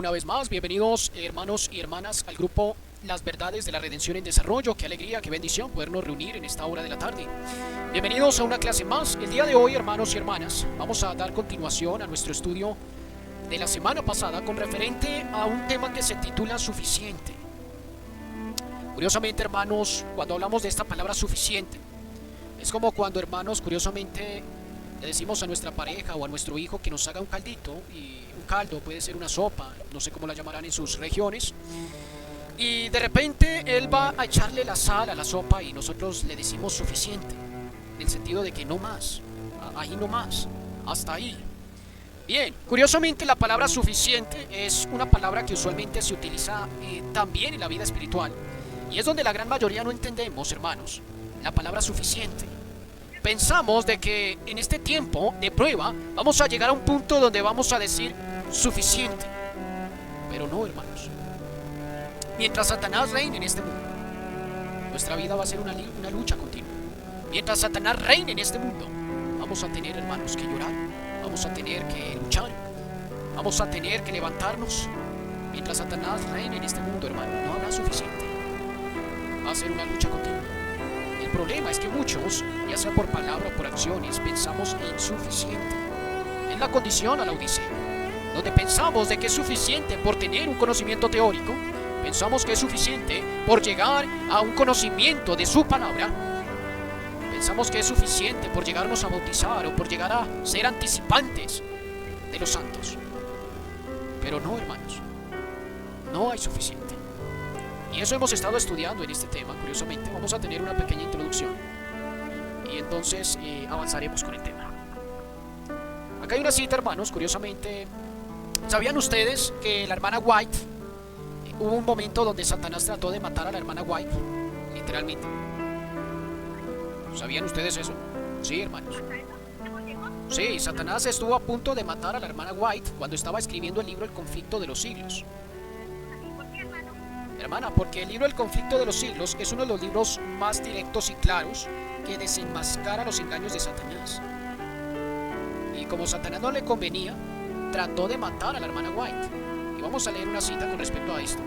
una vez más, bienvenidos hermanos y hermanas al grupo Las Verdades de la Redención en Desarrollo. Qué alegría, qué bendición podernos reunir en esta hora de la tarde. Bienvenidos a una clase más. El día de hoy, hermanos y hermanas, vamos a dar continuación a nuestro estudio de la semana pasada con referente a un tema que se titula suficiente. Curiosamente, hermanos, cuando hablamos de esta palabra suficiente, es como cuando, hermanos, curiosamente le decimos a nuestra pareja o a nuestro hijo que nos haga un caldito, y un caldo puede ser una sopa, no sé cómo la llamarán en sus regiones, y de repente él va a echarle la sal a la sopa y nosotros le decimos suficiente, en el sentido de que no más, ahí no más, hasta ahí. Bien, curiosamente la palabra suficiente es una palabra que usualmente se utiliza también en la vida espiritual, y es donde la gran mayoría no entendemos, hermanos, la palabra suficiente. Pensamos de que en este tiempo de prueba vamos a llegar a un punto donde vamos a decir suficiente, pero no, hermanos. Mientras Satanás reine en este mundo, nuestra vida va a ser una lucha continua. Mientras Satanás reine en este mundo, vamos a tener, hermanos, que llorar, vamos a tener que luchar, vamos a tener que levantarnos. Mientras Satanás reine en este mundo, hermanos, no habrá suficiente. Va a ser una lucha continua. El problema es que muchos, ya sea por palabra o por acciones, pensamos insuficiente. Es la condición a la odisea, donde pensamos de que es suficiente por tener un conocimiento teórico, pensamos que es suficiente por llegar a un conocimiento de su palabra, pensamos que es suficiente por llegarnos a bautizar o por llegar a ser anticipantes de los santos. Pero no, hermanos, no hay suficiente. Y eso hemos estado estudiando en este tema. Curiosamente, vamos a tener una pequeña introducción y entonces avanzaremos con el tema. Acá hay una cita, hermanos. Curiosamente, ¿sabían ustedes que la hermana White, hubo un momento donde Satanás trató de matar a la hermana White? Literalmente. ¿Sabían ustedes eso? Sí, hermanos. Sí, Satanás estuvo a punto de matar a la hermana White cuando estaba escribiendo el libro El Conflicto de los Siglos. Hermana, porque el libro El Conflicto de los Siglos es uno de los libros más directos y claros que desenmascara los engaños de Satanás. Y como Satanás no le convenía, trató de matar a la hermana White. Y vamos a leer una cita con respecto a esto.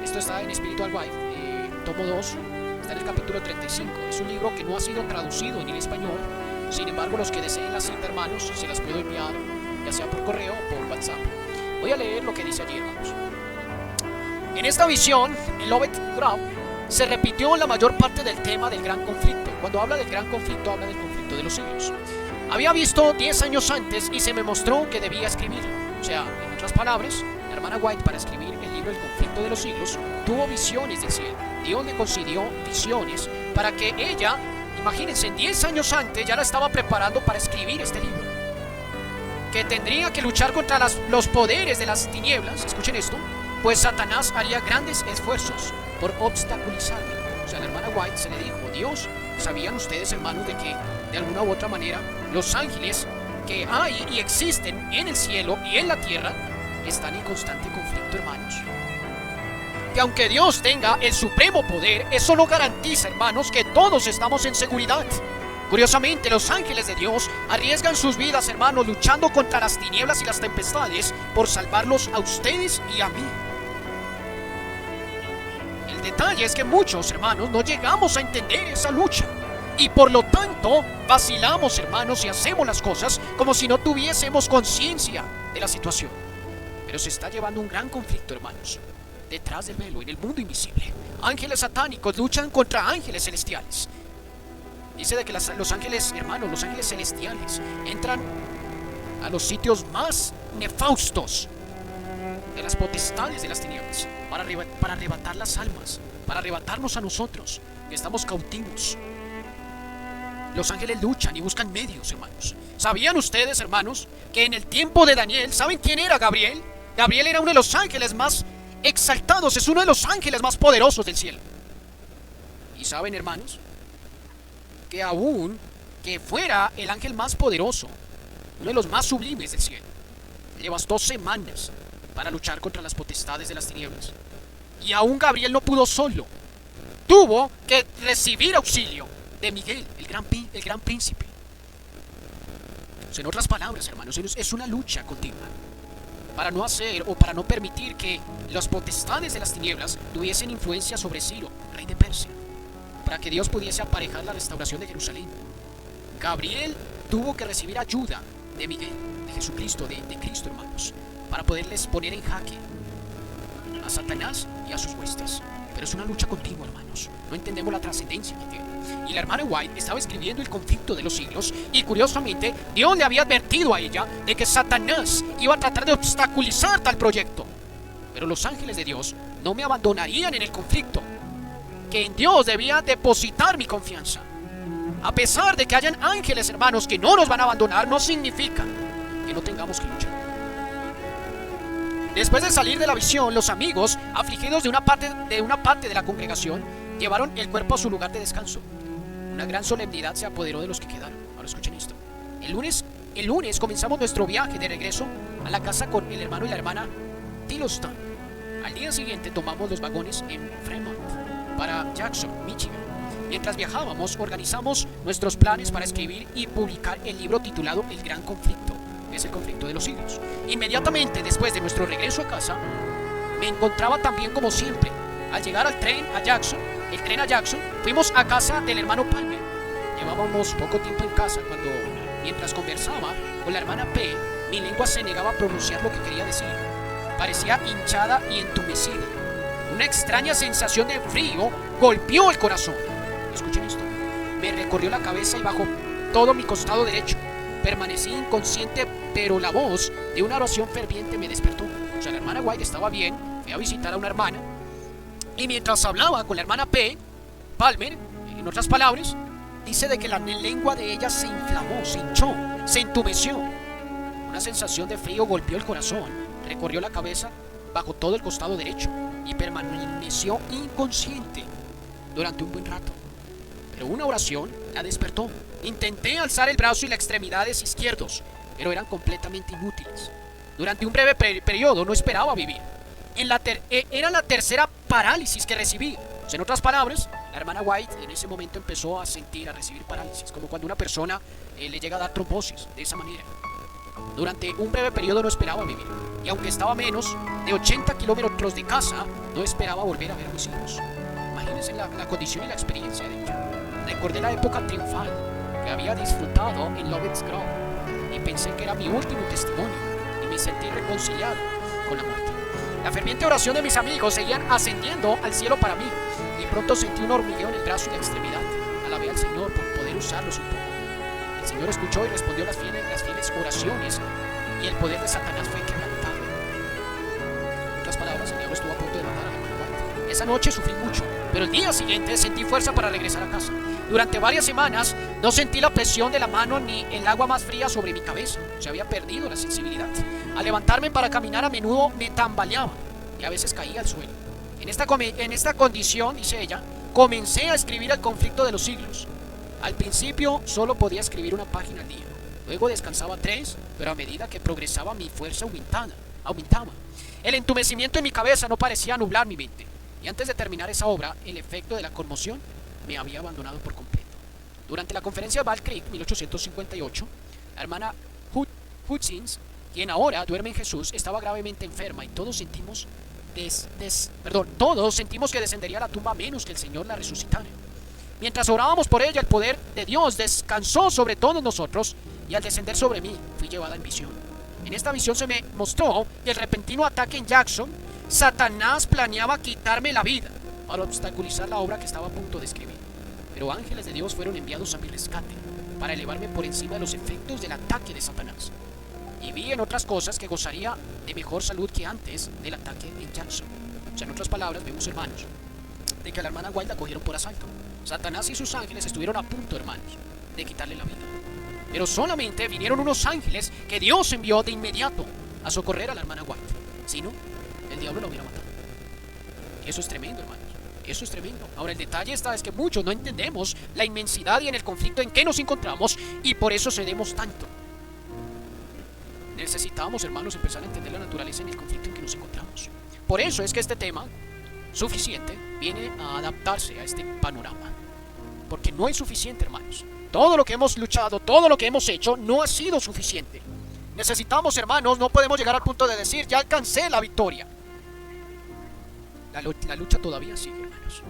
Esto está en Spiritual Wife, tomo 2, está en el capítulo 35. Es un libro que no ha sido traducido en el español. Sin embargo, los que deseen la cita, hermanos, se las puedo enviar, ya sea por correo o por WhatsApp. Voy a leer lo que dice allí, hermanos. En esta visión, en Lovett Grau, se repitió la mayor parte del tema del gran conflicto. Cuando habla del gran conflicto, habla del conflicto de los siglos. Había visto 10 años antes y se me mostró que debía escribirlo. O sea, en otras palabras, la hermana White, para escribir el libro El Conflicto de los Siglos, tuvo visiones del cielo. Dios le concedió visiones para que ella, imagínense, 10 años antes ya la estaba preparando para escribir este libro. Que tendría que luchar contra los poderes de las tinieblas. Escuchen esto. Pues Satanás haría grandes esfuerzos por obstaculizarme. O sea, a la hermana White se le dijo, Dios, ¿sabían ustedes, hermanos, de que de alguna u otra manera los ángeles que hay y existen en el cielo y en la tierra están en constante conflicto, hermanos? Que aunque Dios tenga el supremo poder, eso no garantiza, hermanos, que todos estamos en seguridad. Curiosamente, los ángeles de Dios arriesgan sus vidas, hermanos, luchando contra las tinieblas y las tempestades por salvarlos a ustedes y a mí. El detalle es que muchos, hermanos, no llegamos a entender esa lucha y por lo tanto vacilamos, hermanos, y hacemos las cosas como si no tuviésemos conciencia de la situación. Pero se está llevando un gran conflicto, hermanos, detrás del velo, en el mundo invisible. Ángeles satánicos luchan contra ángeles celestiales. Dice de que los ángeles, hermanos, los ángeles celestiales entran a los sitios más nefastos de las potestades de las tinieblas para arrebatar las almas, para arrebatarnos a nosotros que estamos cautivos. Los ángeles luchan y buscan medios, hermanos. ¿Sabían ustedes, hermanos, que en el tiempo de Daniel, ¿saben quién era Gabriel? Gabriel era uno de los ángeles más exaltados, es uno de los ángeles más poderosos del cielo. ¿Y saben, hermanos? Que aún que fuera el ángel más poderoso, uno de los más sublimes del cielo, le bastó semanas para luchar contra las potestades de las tinieblas. Y aún Gabriel no pudo solo. Tuvo que recibir auxilio de Miguel, el gran príncipe. En otras palabras, hermanos, es una lucha continua. para no hacer o para no permitir que los potestades de las tinieblas tuviesen influencia sobre Ciro, rey de Persia, para que Dios pudiese aparejar la restauración de Jerusalén. Gabriel tuvo que recibir ayuda de Miguel, de Jesucristo, de Cristo, hermanos, para poderles poner en jaque a Satanás y a sus huestes. Pero es una lucha continua, hermanos. No entendemos la trascendencia que tiene. Y la hermana White estaba escribiendo el conflicto de los siglos, y curiosamente Dios le había advertido a ella de que Satanás iba a tratar de obstaculizar tal proyecto. Pero los ángeles de Dios no me abandonarían en el conflicto, que en Dios debía depositar mi confianza. A pesar de que hayan ángeles, hermanos, que no nos van a abandonar, no significa que no tengamos que luchar. Después de salir de la visión, los amigos, afligidos de una parte de la congregación, llevaron el cuerpo a su lugar de descanso. Una gran solemnidad se apoderó de los que quedaron. Ahora escuchen esto. El lunes comenzamos nuestro viaje de regreso a la casa con el hermano y la hermana Tillotson. Al día siguiente tomamos los vagones en Fremont para Jackson, Michigan. Mientras viajábamos, organizamos nuestros planes para escribir y publicar el libro titulado El Gran Conflicto, que es el conflicto de los siglos. Inmediatamente después de nuestro regreso a casa, me encontraba también como siempre. Al llegar el tren a Jackson, fuimos a casa del hermano Palmer. Llevábamos poco tiempo en casa cuando, mientras conversaba con la hermana P, mi lengua se negaba a pronunciar lo que quería decir. Parecía hinchada y entumecida. Una extraña sensación de frío golpeó el corazón. Escuchen esto. Me recorrió la cabeza y bajo todo mi costado derecho. Permanecí inconsciente, pero la voz de una oración ferviente me despertó. O sea, la hermana White estaba bien, fue a visitar a una hermana, y mientras hablaba con la hermana P, Palmer, en otras palabras, dice de que la lengua de ella se inflamó, se hinchó, se entumeció. Una sensación de frío golpeó el corazón, recorrió la cabeza bajo todo el costado derecho y permaneció inconsciente durante un buen rato. Pero una oración la despertó. Intenté alzar el brazo y las extremidades izquierdos, pero eran completamente inútiles. Durante un breve periodo no esperaba vivir. Era la tercera parálisis que recibí. O sea, en otras palabras, la hermana White en ese momento empezó a recibir parálisis, como cuando una persona le llega a dar trombosis, de esa manera. Durante un breve periodo no esperaba vivir, y aunque estaba a menos de 80 kilómetros de casa, no esperaba volver a ver a mis hijos. Imagínense la condición y la experiencia de ella. Recordé la época triunfal que había disfrutado en Lovett's Grove, y pensé que era mi último testimonio, y me sentí reconciliado con la muerte. La ferviente oración de mis amigos seguían ascendiendo al cielo para mí, y pronto sentí un hormigueo en el brazo y la extremidad. Alabé al Señor por poder usarlos un poco. El Señor escuchó y respondió las fieles oraciones, y el poder de Satanás fue quebrantado. En otras palabras, el diablo estuvo a punto de matar a la hermana White. Esa noche sufrí mucho, pero el día siguiente sentí fuerza para regresar a casa. Durante varias semanas no sentí la presión de la mano ni el agua más fría sobre mi cabeza. Se había perdido la sensibilidad. Al levantarme para caminar a menudo me tambaleaba y a veces caía al suelo. En esta condición, dice ella, comencé a escribir el conflicto de los siglos. Al principio solo podía escribir una página al día. Luego descansaba 3, pero a medida que progresaba mi fuerza aumentaba. El entumecimiento en mi cabeza no parecía nublar mi mente. Y antes de terminar esa obra, el efecto de la conmoción me había abandonado por completo. Durante la conferencia de Battle Creek, 1858, la hermana Hutchins, quien ahora duerme en Jesús, estaba gravemente enferma y todos sentimos que descendería a la tumba a menos que el Señor la resucitara. Mientras orábamos por ella, el poder de Dios descansó sobre todos nosotros y al descender sobre mí, fui llevada en visión. En esta visión se me mostró que el repentino ataque en Jackson, Satanás planeaba quitarme la vida para obstaculizar la obra que estaba a punto de escribir. Pero ángeles de Dios fueron enviados a mi rescate para elevarme por encima de los efectos del ataque de Satanás. Y vi en otras cosas que gozaría de mejor salud que antes del ataque en Jackson. O sea, en otras palabras, vemos, hermanos, de que a la hermana White la cogieron por asalto. Satanás y sus ángeles estuvieron a punto, hermanos, de quitarle la vida. Pero solamente vinieron unos ángeles que Dios envió de inmediato a socorrer a la hermana White. Si no, el diablo la hubiera matado. Eso es tremendo, hermanos. Eso es tremendo. Ahora, el detalle es que muchos no entendemos la inmensidad y en el conflicto en que nos encontramos, y por eso cedemos tanto. Necesitamos, hermanos, empezar a entender la naturaleza en el conflicto en que nos encontramos. Por eso es que este tema suficiente viene a adaptarse a este panorama. Porque no es suficiente, hermanos. Todo lo que hemos luchado, todo lo que hemos hecho, no ha sido suficiente. Necesitamos, hermanos, no podemos llegar al punto de decir, ya alcancé la victoria. La lucha todavía sigue, hermanos.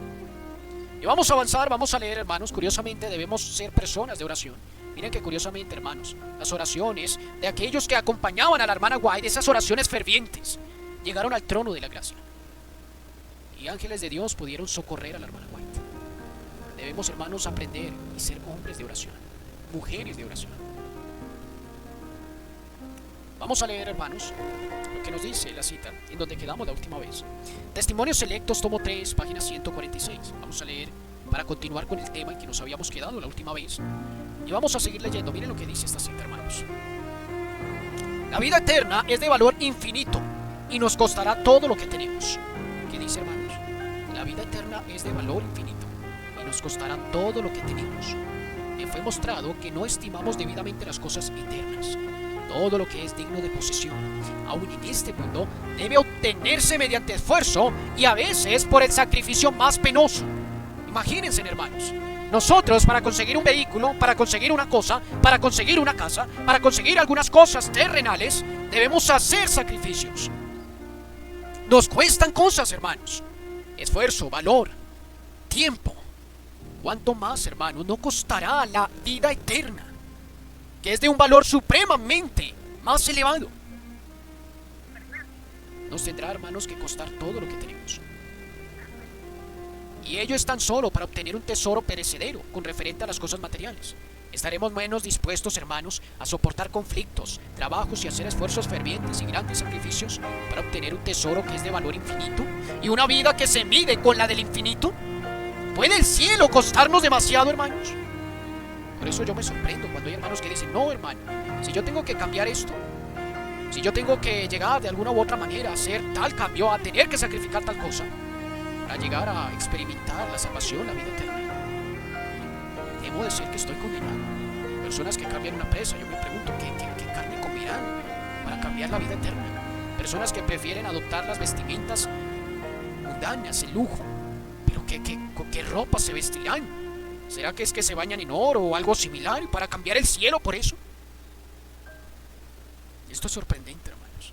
Y vamos a avanzar, vamos a leer, hermanos. Curiosamente debemos ser personas de oración. Miren que curiosamente, hermanos, las oraciones de aquellos que acompañaban a la hermana White, esas oraciones fervientes, llegaron al trono de la gracia. Y ángeles de Dios pudieron socorrer a la hermana White. Debemos, hermanos, aprender y ser hombres de oración, mujeres de oración. Vamos a leer, hermanos, lo que nos dice la cita en donde quedamos la última vez. Testimonios Selectos, tomo 3, página 146. Vamos a leer para continuar con el tema en que nos habíamos quedado la última vez. Y vamos a seguir leyendo. Miren lo que dice esta cita, hermanos. La vida eterna es de valor infinito y nos costará todo lo que tenemos. ¿Qué dice, hermanos? La vida eterna es de valor infinito y nos costará todo lo que tenemos. Me fue mostrado que no estimamos debidamente las cosas eternas. Todo lo que es digno de posesión, aún en este mundo, debe obtenerse mediante esfuerzo y a veces por el sacrificio más penoso. Imagínense, hermanos, nosotros para conseguir un vehículo, para conseguir una cosa, para conseguir una casa, para conseguir algunas cosas terrenales, debemos hacer sacrificios. Nos cuestan cosas, hermanos. Esfuerzo, valor, tiempo. ¿Cuánto más, hermanos, no costará la vida eterna, que es de un valor supremamente más elevado? Nos tendrá, hermanos, que costar todo lo que tenemos. Y ello es tan solo para obtener un tesoro perecedero con referente a las cosas materiales. Estaremos menos dispuestos, hermanos, a soportar conflictos, trabajos y hacer esfuerzos fervientes y grandes sacrificios para obtener un tesoro que es de valor infinito y una vida que se mide con la del infinito. ¿Puede el cielo costarnos demasiado, hermanos? Por eso yo me sorprendo cuando hay hermanos que dicen, no, hermano, si yo tengo que cambiar esto, si yo tengo que llegar de alguna u otra manera a hacer tal cambio, a tener que sacrificar tal cosa, para llegar a experimentar la salvación, la vida eterna, debo decir que estoy condenado. Personas que cambian una presa, yo me pregunto, ¿qué carne comerán para cambiar la vida eterna? Personas que prefieren adoptar las vestimentas mundanas, el lujo, pero ¿con qué ropa se vestirán? ¿Será que es que se bañan en oro o algo similar para cambiar el cielo por eso? Esto es sorprendente, hermanos.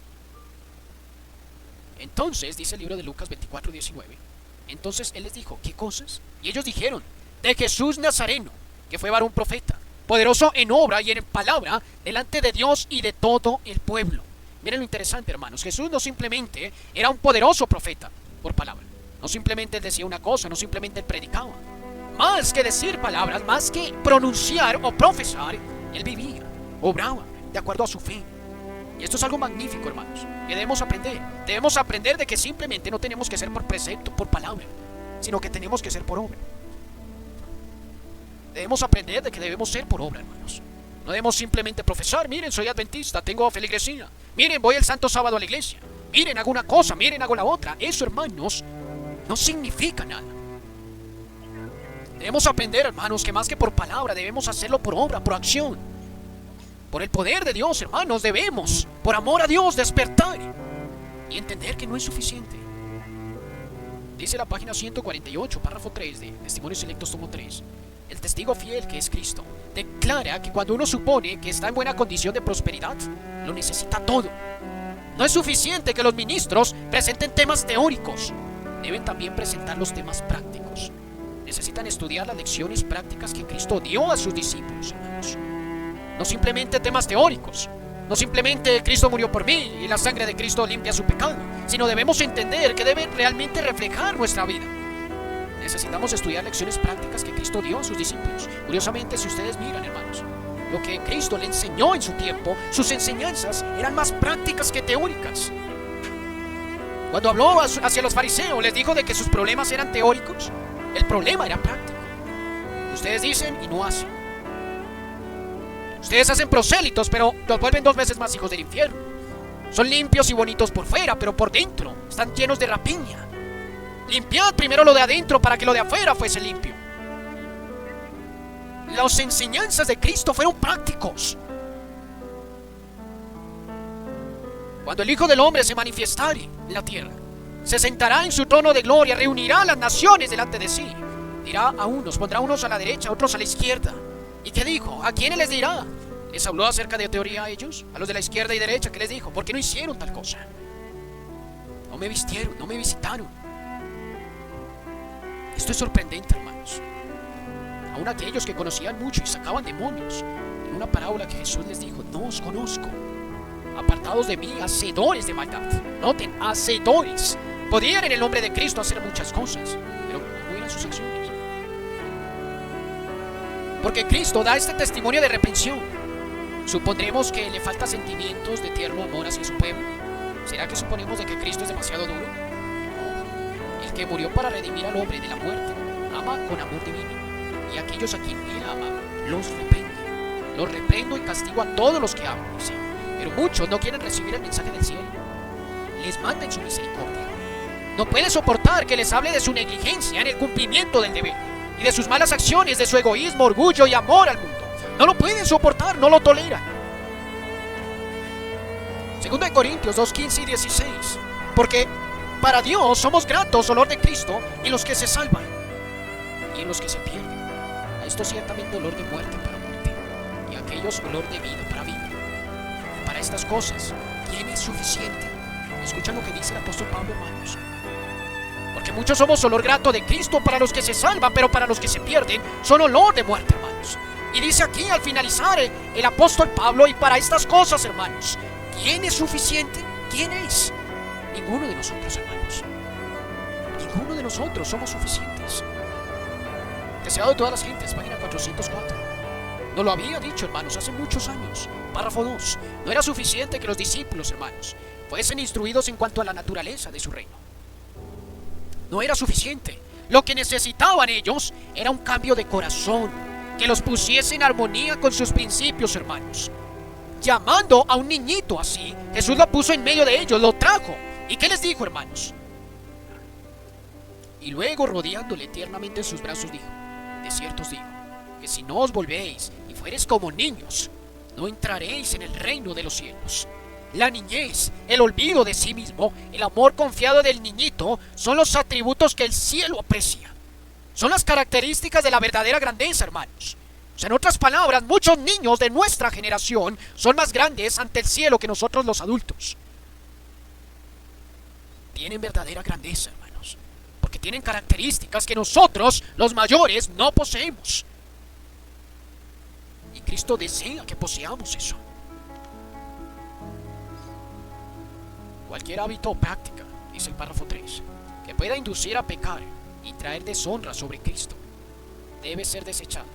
Entonces, dice el libro de Lucas 24:19, entonces él les dijo, ¿qué cosas? Y ellos dijeron, de Jesús Nazareno, que fue varón profeta, poderoso en obra y en palabra, delante de Dios y de todo el pueblo. Miren lo interesante, hermanos. Jesús no simplemente era un poderoso profeta por palabra. No simplemente él decía una cosa, no simplemente él predicaba. Más que decir palabras, más que pronunciar o profesar, él vivía, obraba de acuerdo a su fe. Y esto es algo magnífico, hermanos, que debemos aprender. Debemos aprender de que simplemente no tenemos que ser por precepto, por palabra, sino que tenemos que ser por obra. Debemos aprender de que debemos ser por obra, hermanos. No debemos simplemente profesar, miren, soy adventista, tengo feligresía. Miren, voy el santo sábado a la iglesia. Miren, hago una cosa, miren, hago la otra. Eso, hermanos, no significa nada. Debemos aprender, hermanos, que más que por palabra, debemos hacerlo por obra, por acción. Por el poder de Dios, hermanos, debemos, por amor a Dios, despertar y entender que no es suficiente. Dice la página 148, párrafo 3 de Testimonios Selectos, tomo 3. El testigo fiel, que es Cristo, declara que cuando uno supone que está en buena condición de prosperidad, lo necesita todo. No es suficiente que los ministros presenten temas teóricos, deben también presentar los temas prácticos. Necesitan estudiar las lecciones prácticas que Cristo dio a sus discípulos, hermanos. No simplemente temas teóricos, no simplemente Cristo murió por mí y la sangre de Cristo limpia su pecado, sino debemos entender que debe realmente reflejar nuestra vida. Necesitamos estudiar lecciones prácticas que Cristo dio a sus discípulos. Curiosamente, si ustedes miran, hermanos, lo que Cristo le enseñó en su tiempo, sus enseñanzas eran más prácticas que teóricas. Cuando habló hacia los fariseos, les dijo de que sus problemas eran teóricos. El problema era práctico. Ustedes dicen y no hacen. Ustedes hacen prosélitos, pero los vuelven 2 veces más hijos del infierno. Son limpios y bonitos por fuera, pero por dentro están llenos de rapiña. Limpiad primero lo de adentro para que lo de afuera fuese limpio. Las enseñanzas de Cristo fueron prácticos. Cuando el Hijo del Hombre se manifestare en la tierra, se sentará en su trono de gloria, reunirá a las naciones delante de sí. Dirá a unos, pondrá unos a la derecha, otros a la izquierda. ¿Y qué dijo? ¿A quiénes les dirá? ¿Les habló acerca de teoría a ellos? A los de la izquierda y derecha, ¿qué les dijo? ¿Por qué no hicieron tal cosa? No me vistieron, no me visitaron. Esto es sorprendente, hermanos. Aún aquellos que conocían mucho y sacaban demonios, en una parábola que Jesús les dijo: no os conozco, apartados de mí, hacedores de maldad. Noten, hacedores. Podían en el nombre de Cristo hacer muchas cosas, pero no eran sus acciones. Porque Cristo da este testimonio de reprensión. ¿Supondremos que le falta sentimientos de tierno amor hacia su pueblo? ¿Será que suponemos de que Cristo es demasiado duro? No. El que murió para redimir al hombre de la muerte ama con amor divino, y aquellos a quien él ama los reprende. Los reprendo y castigo a todos los que amo, dice. Pero muchos no quieren recibir el mensaje del cielo. Les manda en su misericordia. No puede soportar que les hable de su negligencia en el cumplimiento del deber, y de sus malas acciones, de su egoísmo, orgullo y amor al mundo. No lo pueden soportar, no lo toleran. 2 Corintios 2, 15 y 16. Porque para Dios somos gratos, olor de Cristo, en los que se salvan y en los que se pierden. A esto ciertamente olor de muerte para muerte, y a aquellos olor de vida para vida. Y para estas cosas, ¿quién es suficiente? Escuchan lo que dice el apóstol Pablo, hermanos. Porque muchos somos olor grato de Cristo para los que se salvan, pero para los que se pierden son olor de muerte, hermanos. Y dice aquí al finalizar el apóstol Pablo: y para estas cosas, hermanos, ¿quién es suficiente? ¿Quién es? Ninguno de nosotros, hermanos. Ninguno de nosotros somos suficientes. Deseado de todas las gentes, página 404. Nos lo había dicho, hermanos, hace muchos años. Párrafo 2. No era suficiente que los discípulos, hermanos, fuesen instruidos en cuanto a la naturaleza de su reino. No era suficiente. Lo que necesitaban ellos era un cambio de corazón, que los pusiese en armonía con sus principios, hermanos. Llamando a un niñito así, Jesús lo puso en medio de ellos, lo trajo. ¿Y qué les dijo, hermanos? Y luego, rodeándole tiernamente en sus brazos, dijo: de cierto os digo, que si no os volvéis y fuereis como niños, no entraréis en el reino de los cielos. La niñez, el olvido de sí mismo, el amor confiado del niñito son los atributos que el cielo aprecia. Son las características de la verdadera grandeza, hermanos. O sea, en otras palabras, muchos niños de nuestra generación son más grandes ante el cielo que nosotros los adultos. Tienen verdadera grandeza, hermanos, porque tienen características que nosotros, los mayores, no poseemos. Y Cristo desea que poseamos eso. Cualquier hábito o práctica, dice el párrafo 3, que pueda inducir a pecar y traer deshonra sobre Cristo, debe ser desechado,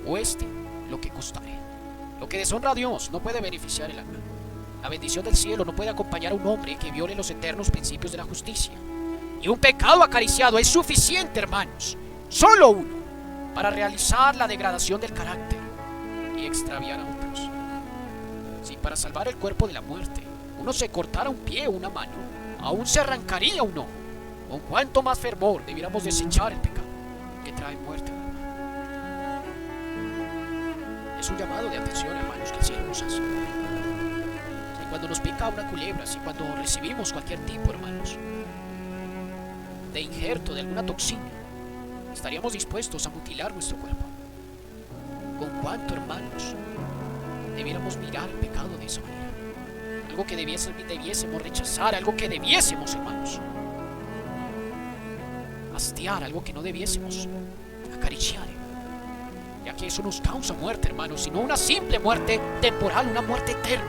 o lo que costare. Lo que deshonra a Dios no puede beneficiar el alma. La bendición del cielo no puede acompañar a un hombre que viole los eternos principios de la justicia. Y un pecado acariciado es suficiente, hermanos, solo uno, para realizar la degradación del carácter y extraviar a otros. Si para salvar el cuerpo de la muerte uno se cortara un pie o una mano, aún se arrancaría un ojo. Con cuánto más fervor debiéramos desechar el pecado que trae muerte. Es un llamado de atención, hermanos, que el cielo nos hace. Y cuando nos pica una culebra, y cuando recibimos cualquier tipo, hermanos, de injerto de alguna toxina, estaríamos dispuestos a mutilar nuestro cuerpo. Con cuánto, hermanos, debiéramos mirar el pecado de esa manera. Algo que debiésemos rechazar, algo que debiésemos, hermanos, hastiar, algo que no debiésemos acariciar, ya que eso nos causa muerte, hermanos, sino una simple muerte temporal, una muerte eterna.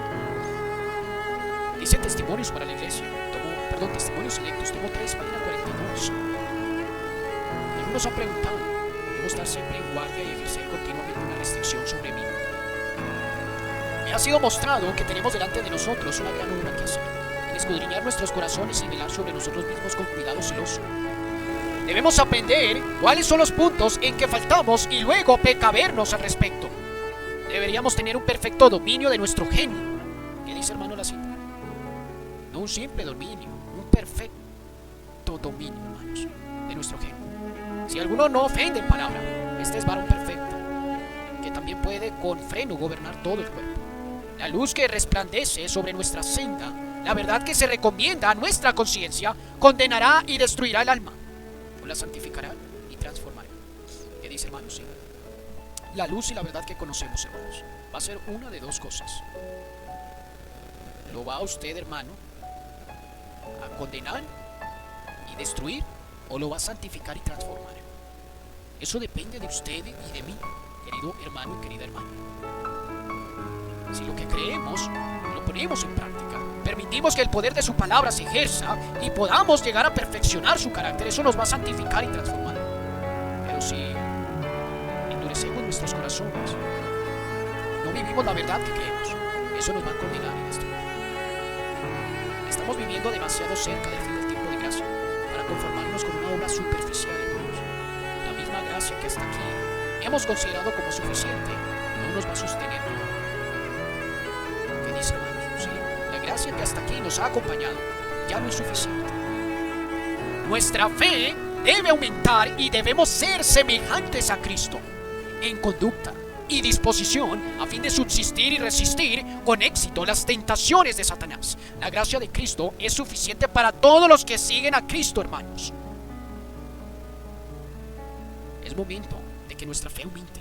Dice Testimonios para la Iglesia, Testimonios Selectos, tomo 3, página 42. Algunos han preguntado: ¿debo estar siempre en guardia y ejercer continuamente una restricción sobre mí? Me ha sido mostrado que tenemos delante de nosotros una gran obra que hacer, en escudriñar nuestros corazones y velar sobre nosotros mismos con cuidado celoso. Debemos aprender cuáles son los puntos en que faltamos y luego precavernos al respecto. Deberíamos tener un perfecto dominio de nuestro genio. ¿Qué dice, hermano, la cita? No un simple dominio, un perfecto dominio, hermanos, de nuestro genio. Si alguno no ofende en palabra, este es varón perfecto, que también puede con freno gobernar todo el cuerpo. La luz que resplandece sobre nuestra senda, la verdad que se recomienda a nuestra conciencia, condenará y destruirá el alma, o la santificará y transformará. ¿Qué dice, hermanos? Sí. la luz y la verdad que conocemos, hermanos. Va a ser una de dos cosas. Lo va usted, hermano, a condenar y destruir, o lo va a santificar y transformar. Eso depende de usted y de mí, querido hermano y querida hermana. Si lo que creemos lo ponemos en práctica, permitimos que el poder de su palabra se ejerza y podamos llegar a perfeccionar su carácter, eso nos va a santificar y transformar. Pero si endurecemos nuestros corazones, no vivimos la verdad que creemos, eso nos va a condenar y destruir. Estamos viviendo demasiado cerca del fin del tiempo de gracia para conformarnos con una obra superficial, hermanos. La misma gracia que hasta aquí hemos considerado como suficiente no nos va a sostener. ¿Qué dice, hermanos? Sí, la gracia que hasta aquí nos ha acompañado ya no es suficiente. Nuestra fe debe aumentar y debemos ser semejantes a Cristo en conducta y disposición a fin de subsistir y resistir con éxito las tentaciones de Satanás. La gracia de Cristo es suficiente para todos los que siguen a Cristo, hermanos. Es momento de que nuestra fe aumente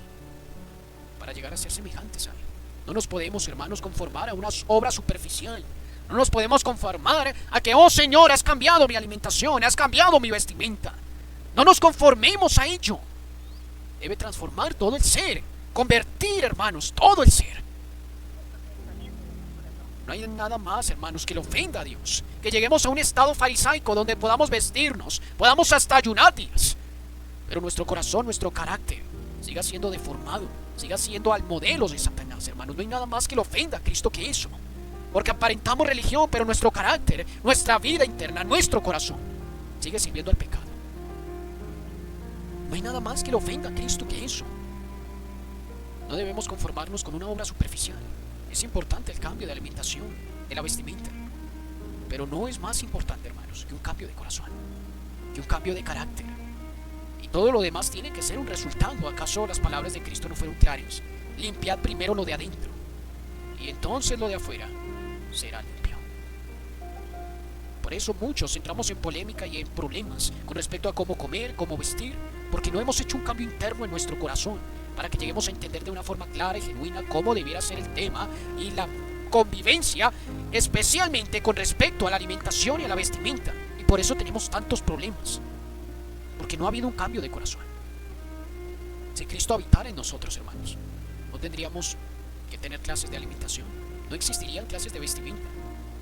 para llegar a ser semejantes a Él. No nos podemos, hermanos, conformar a una obra superficial. No nos podemos conformar a que, oh Señor, has cambiado mi alimentación, has cambiado mi vestimenta. No nos conformemos a ello. Debe transformar todo el ser, convertir, hermanos, todo el ser. No hay nada más, hermanos, que le ofenda a Dios. Que lleguemos a un estado farisaico donde podamos vestirnos, podamos hasta ayunar días, pero nuestro corazón, nuestro carácter siga siendo deformado, siga siendo al modelo de Satanás, hermanos. No hay nada más que le ofenda a Cristo que eso. Porque aparentamos religión, pero nuestro carácter, nuestra vida interna, nuestro corazón sigue sirviendo al pecado. No hay nada más que le ofenda a Cristo que eso. No debemos conformarnos con una obra superficial. Es importante el cambio de alimentación, de la vestimenta, pero no es más importante, hermanos, que un cambio de corazón, que un cambio de carácter. Y todo lo demás tiene que ser un resultado. ¿Acaso las palabras de Cristo no fueron claras? Limpiad primero lo de adentro, y entonces lo de afuera será limpio. Por eso muchos entramos en polémica y en problemas con respecto a cómo comer, cómo vestir, porque no hemos hecho un cambio interno en nuestro corazón para que lleguemos a entender de una forma clara y genuina cómo debiera ser el tema y la convivencia, especialmente con respecto a la alimentación y a la vestimenta. Y por eso tenemos tantos problemas, porque no ha habido un cambio de corazón. Si Cristo habitara en nosotros, hermanos, no tendríamos que tener clases de alimentación, no existirían clases de vestimenta.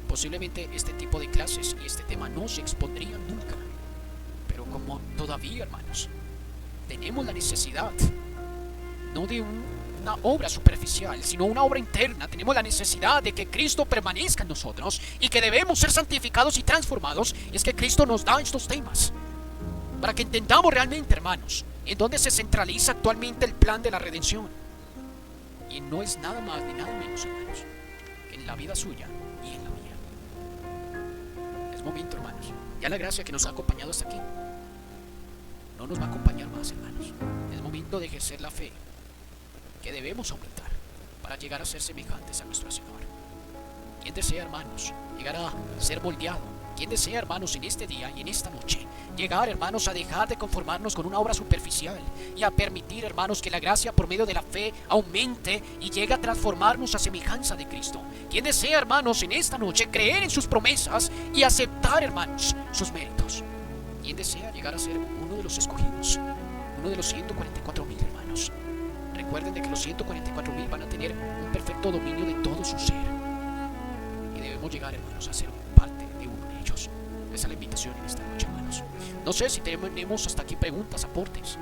Posiblemente este tipo de clases y este tema no se expondrían nunca. Pero como todavía, hermanos, tenemos la necesidad no de una obra superficial, sino una obra interna, tenemos la necesidad de que Cristo permanezca en nosotros y que debemos ser santificados y transformados. Y es que Cristo nos da estos temas para que entendamos realmente, hermanos, en dónde se centraliza actualmente el plan de la redención. Y no es nada más ni nada menos, hermanos, que en la vida suya y en la mía. Es momento, hermanos. Ya la gracia que nos ha acompañado hasta aquí no nos va a acompañar más, hermanos. Es momento de ejercer la fe que debemos aumentar para llegar a ser semejantes a nuestro Señor. ¿Quién desea, hermanos, llegar a ser moldeado? ¿Quién desea, hermanos, en este día y en esta noche llegar, hermanos, a dejar de conformarnos con una obra superficial y a permitir, hermanos, que la gracia por medio de la fe aumente y llegue a transformarnos a semejanza de Cristo? ¿Quién desea, hermanos, en esta noche creer en sus promesas y aceptar, hermanos, sus méritos? ¿Quién desea llegar a ser uno de los escogidos, uno de los 144,000, hermanos? Recuerden de que los 144,000 van a tener un perfecto dominio de todo su ser, y debemos llegar, hermanos, a ser parte de uno de ellos. Esa es la invitación en esta noche, hermanos. No sé si tenemos hasta aquí preguntas, aportes.